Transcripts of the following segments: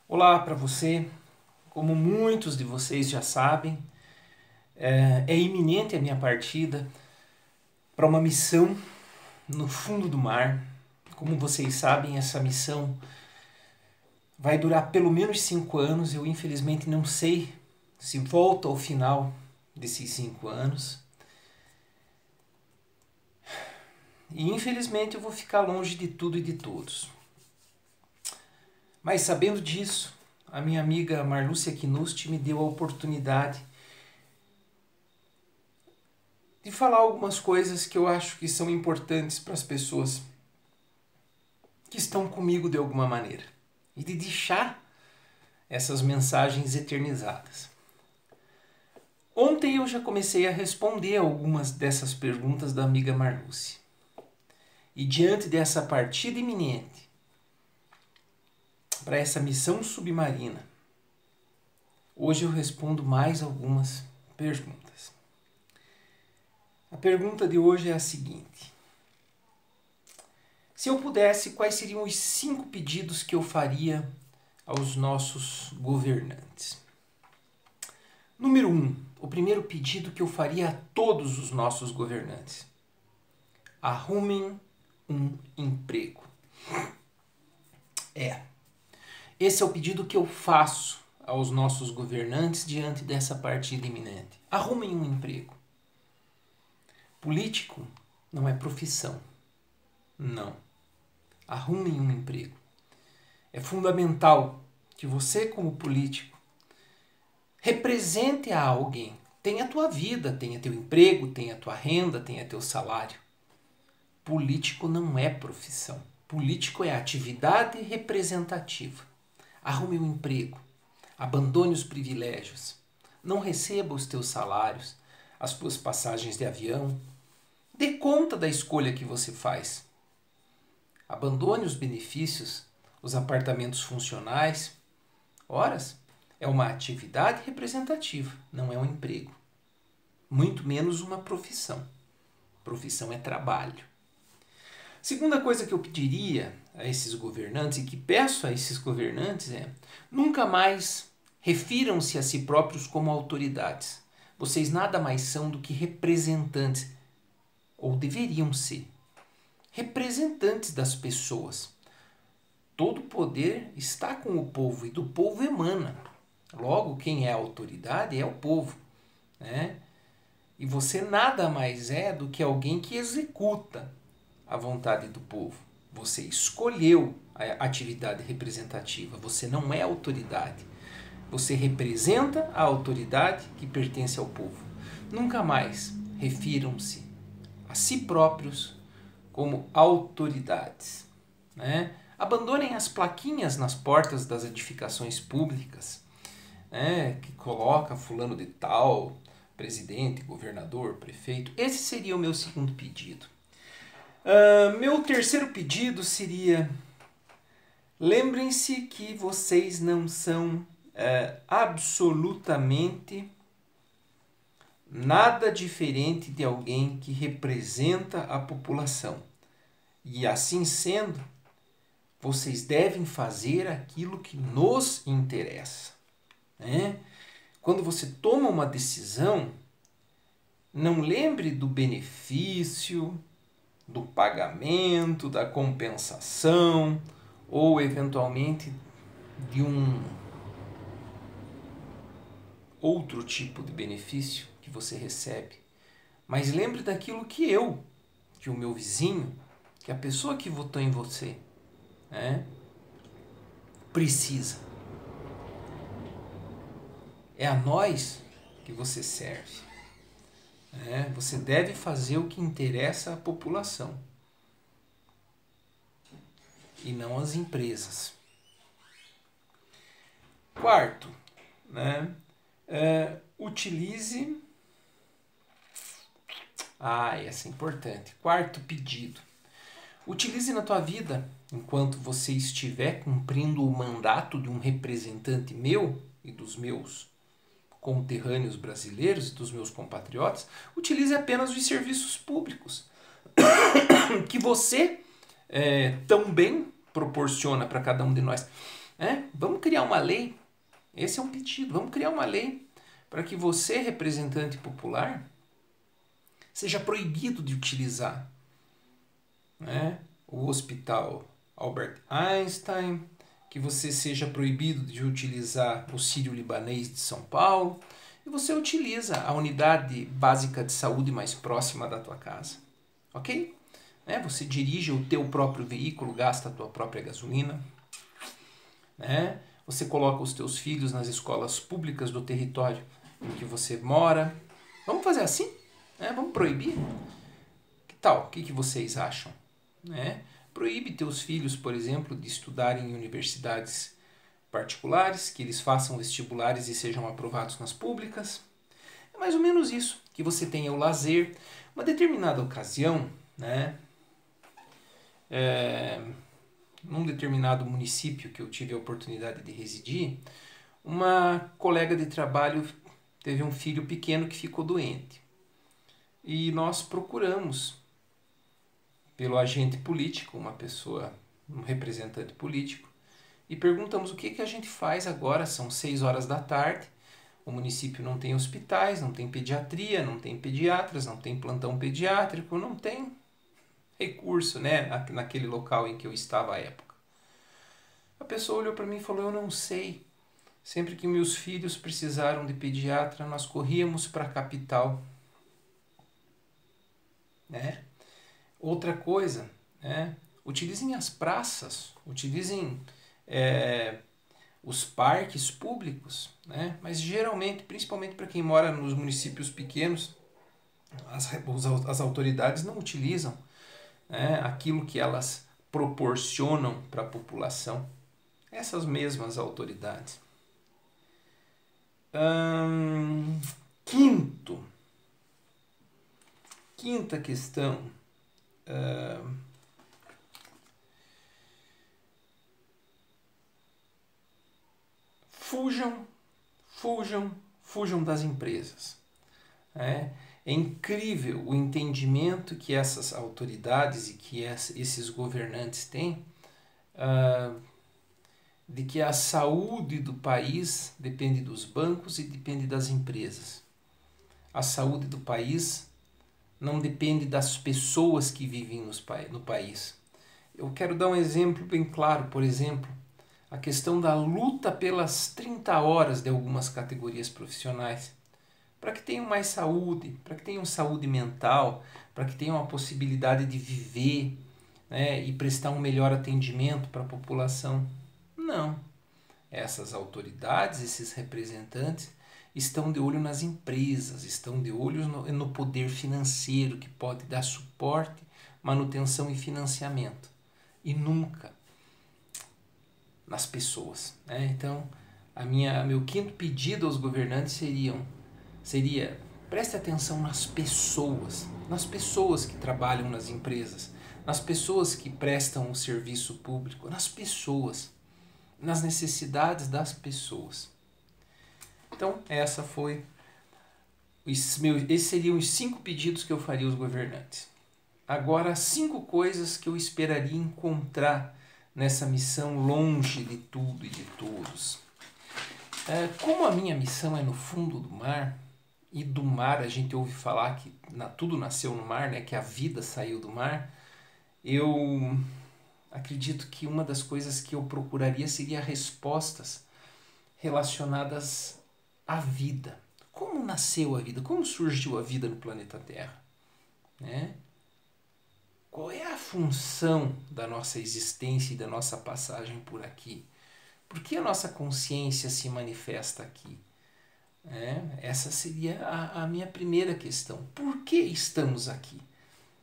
Olá para você. Como muitos de vocês já sabem, é iminente a minha partida para uma missão no fundo do mar. Como vocês sabem, essa missão vai durar pelo menos 5 anos. Eu infelizmente não sei se volto ao final desses 5 anos. E infelizmente eu vou ficar longe de tudo e de todos. Mas sabendo disso, a minha amiga Marlúcia Knust me deu a oportunidade de falar algumas coisas que eu acho que são importantes para as pessoas que estão comigo de alguma maneira e de deixar essas mensagens eternizadas. Ontem eu já comecei a responder algumas dessas perguntas da amiga Marlúcia. E diante dessa partida iminente para essa missão submarina, hoje eu respondo mais algumas perguntas. A pergunta de hoje é a seguinte: se eu pudesse, quais seriam os 5 pedidos que eu faria aos nossos governantes? Número 1, o primeiro pedido que eu faria a todos os nossos governantes: arrumem um emprego. Esse é o pedido que eu faço aos nossos governantes diante dessa partida iminente. Arrumem um emprego. Político não é profissão. Não. Arrumem um emprego. É fundamental que você, como político, represente a alguém. Tenha a tua vida, tenha teu emprego, tenha a tua renda, tenha teu salário. Político não é profissão. Político é atividade representativa. Arrume um emprego. Abandone os privilégios. Não receba os teus salários, as tuas passagens de avião. Dê conta da escolha que você faz. Abandone os benefícios, os apartamentos funcionais. Horas é uma atividade representativa, não é um emprego. Muito menos uma profissão. Profissão é trabalho. Segunda coisa que eu pediria a esses governantes e que peço a esses governantes é: nunca mais refiram-se a si próprios como autoridades. Vocês nada mais são do que representantes, ou deveriam ser, representantes das pessoas. Todo poder está com o povo e do povo emana. Logo, quem é a autoridade é o povo, né? E você nada mais é do que alguém que executa a vontade do povo. Você escolheu a atividade representativa. Você não é autoridade. Você representa a autoridade que pertence ao povo. Nunca mais refiram-se a si próprios como autoridades, né? Abandonem as plaquinhas nas portas das edificações públicas, né, que coloca fulano de tal, presidente, governador, prefeito. Esse seria o meu segundo pedido. Meu terceiro pedido seria: lembrem-se que vocês não são absolutamente nada diferente de alguém que representa a população. E assim sendo, vocês devem fazer aquilo que nos interessa, né? Quando você toma uma decisão, não lembre do benefício, do pagamento, da compensação ou eventualmente de um outro tipo de benefício que você recebe. Mas lembre daquilo que o meu vizinho, que a pessoa que votou em você, né, precisa. É a nós que você serve. Você deve fazer o que interessa à população e não às empresas. Quarto, né, utilize... essa é importante. Quarto pedido: utilize na tua vida, enquanto você estiver cumprindo o mandato de um representante meu e dos meus conterrâneos brasileiros e dos meus compatriotas, utilize apenas os serviços públicos que você tão bem proporciona para cada um de nós. Vamos criar uma lei. Esse é um pedido. Vamos criar uma lei para que você, representante popular, seja proibido de utilizar, né, o Hospital Albert Einstein, que você seja proibido de utilizar o Sírio-Libanês de São Paulo, e você utiliza a unidade básica de saúde mais próxima da tua casa. Ok? Você dirige o teu próprio veículo, gasta a tua própria gasolina. Você coloca os teus filhos nas escolas públicas do território em que você mora. Vamos fazer assim? Vamos proibir? Que tal? O que vocês acham? Proíbe teus filhos, por exemplo, de estudarem em universidades particulares, que eles façam vestibulares e sejam aprovados nas públicas. É mais ou menos isso, que você tenha o lazer. Uma determinada ocasião, num determinado município que eu tive a oportunidade de residir, uma colega de trabalho teve um filho pequeno que ficou doente. E nós procuramos, pelo agente político, um representante político, e perguntamos o que a gente faz agora. São 6 horas da tarde, o município não tem hospitais, não tem pediatria, não tem pediatras, não tem plantão pediátrico, não tem recurso, naquele local em que eu estava à época. A pessoa olhou para mim e falou: eu não sei. Sempre que meus filhos precisaram de pediatra, nós corríamos para a capital. Outra coisa, utilizem as praças, utilizem os parques públicos, mas geralmente, principalmente para quem mora nos municípios pequenos, as autoridades não utilizam aquilo que elas proporcionam para a população. Essas mesmas autoridades. Quinta questão. Fujam das empresas. É incrível o entendimento que essas autoridades e que esses governantes têm de que a saúde do país depende dos bancos e depende das empresas. A saúde do país não depende das pessoas que vivem no país. Eu quero dar um exemplo bem claro. Por exemplo, a questão da luta pelas 30 horas de algumas categorias profissionais, para que tenham mais saúde, para que tenham saúde mental, para que tenham a possibilidade de viver, e prestar um melhor atendimento para a população. Não. Essas autoridades, esses representantes, estão de olho nas empresas, estão de olho no poder financeiro que pode dar suporte, manutenção e financiamento. E nunca nas pessoas. Então, meu quinto pedido aos governantes seria: preste atenção nas pessoas que trabalham nas empresas, nas pessoas que prestam o serviço público, nas pessoas, nas necessidades das pessoas. Então, esses seriam os 5 pedidos que eu faria aos governantes. Agora, 5 coisas que eu esperaria encontrar nessa missão longe de tudo e de todos. Como a minha missão é no fundo do mar, e do mar a gente ouve falar que tudo nasceu no mar, que a vida saiu do mar, eu acredito que uma das coisas que eu procuraria seria respostas relacionadas à vida. Como nasceu a vida? Como surgiu a vida no planeta Terra? Qual é a função da nossa existência e da nossa passagem por aqui? Por que a nossa consciência se manifesta aqui? Essa seria a minha primeira questão. Por que estamos aqui?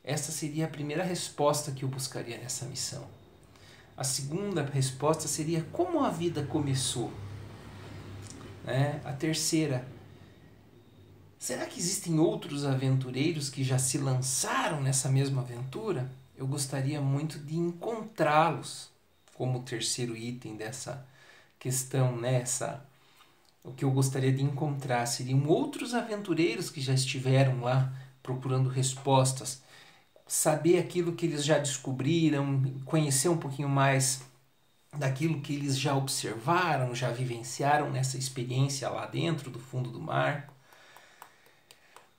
Essa seria a primeira resposta que eu buscaria nessa missão. A segunda resposta seria: como a vida começou? A terceira: será que existem outros aventureiros que já se lançaram nessa mesma aventura? Eu gostaria muito de encontrá-los, como terceiro item dessa questão. O que eu gostaria de encontrar seriam outros aventureiros que já estiveram lá procurando respostas, saber aquilo que eles já descobriram, conhecer um pouquinho mais daquilo que eles já observaram, já vivenciaram nessa experiência lá dentro do fundo do mar.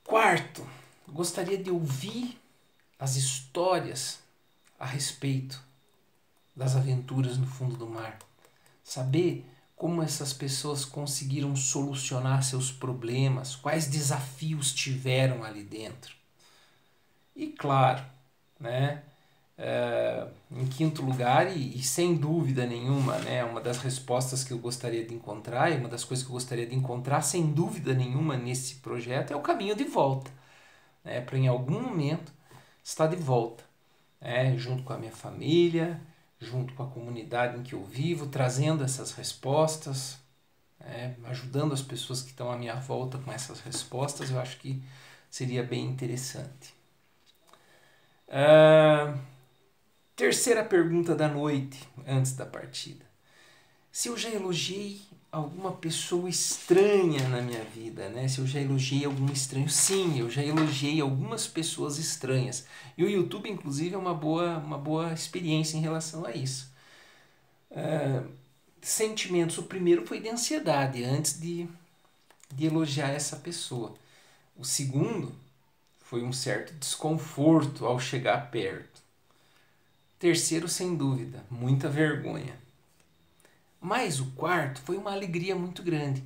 Quarto, gostaria de ouvir as histórias a respeito das aventuras no fundo do mar. Saber como essas pessoas conseguiram solucionar seus problemas, quais desafios tiveram ali dentro. E claro, né, em quinto lugar, e sem dúvida nenhuma, né, uma das respostas que eu gostaria de encontrar, e uma das coisas que eu gostaria de encontrar, sem dúvida nenhuma, nesse projeto, é o caminho de volta. Né, para em algum momento estar de volta, né, junto com a minha família, junto com a comunidade em que eu vivo, trazendo essas respostas, né, ajudando as pessoas que estão à minha volta com essas respostas. Eu acho que seria bem interessante. Terceira pergunta da noite, antes da partida. Se eu já elogiei alguma pessoa estranha na minha vida, né? Se eu já elogiei algum estranho. Sim, eu já elogiei algumas pessoas estranhas. E o YouTube, inclusive, é uma boa experiência em relação a isso. Sentimentos. O primeiro foi de ansiedade, antes de elogiar essa pessoa. O segundo foi um certo desconforto ao chegar perto. Terceiro, sem dúvida, muita vergonha. Mas o quarto foi uma alegria muito grande,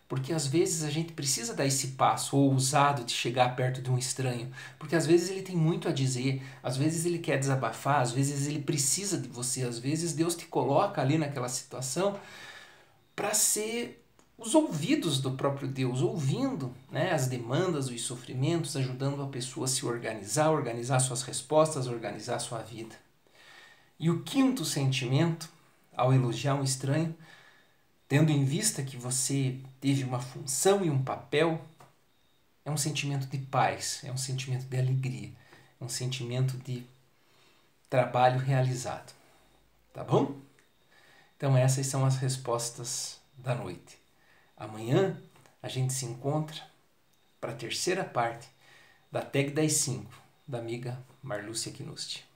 porque às vezes a gente precisa dar esse passo ousado de chegar perto de um estranho, porque às vezes ele tem muito a dizer, às vezes ele quer desabafar, às vezes ele precisa de você, às vezes Deus te coloca ali naquela situação para ser os ouvidos do próprio Deus, ouvindo, né, as demandas, os sofrimentos, ajudando a pessoa a se organizar, organizar suas respostas, organizar sua vida. E o quinto sentimento, ao elogiar um estranho, tendo em vista que você teve uma função e um papel, é um sentimento de paz, é um sentimento de alegria, é um sentimento de trabalho realizado. Tá bom? Então essas são as respostas da noite. Amanhã a gente se encontra para a terceira parte da Tag das 5 da amiga Marlúcia Knusti.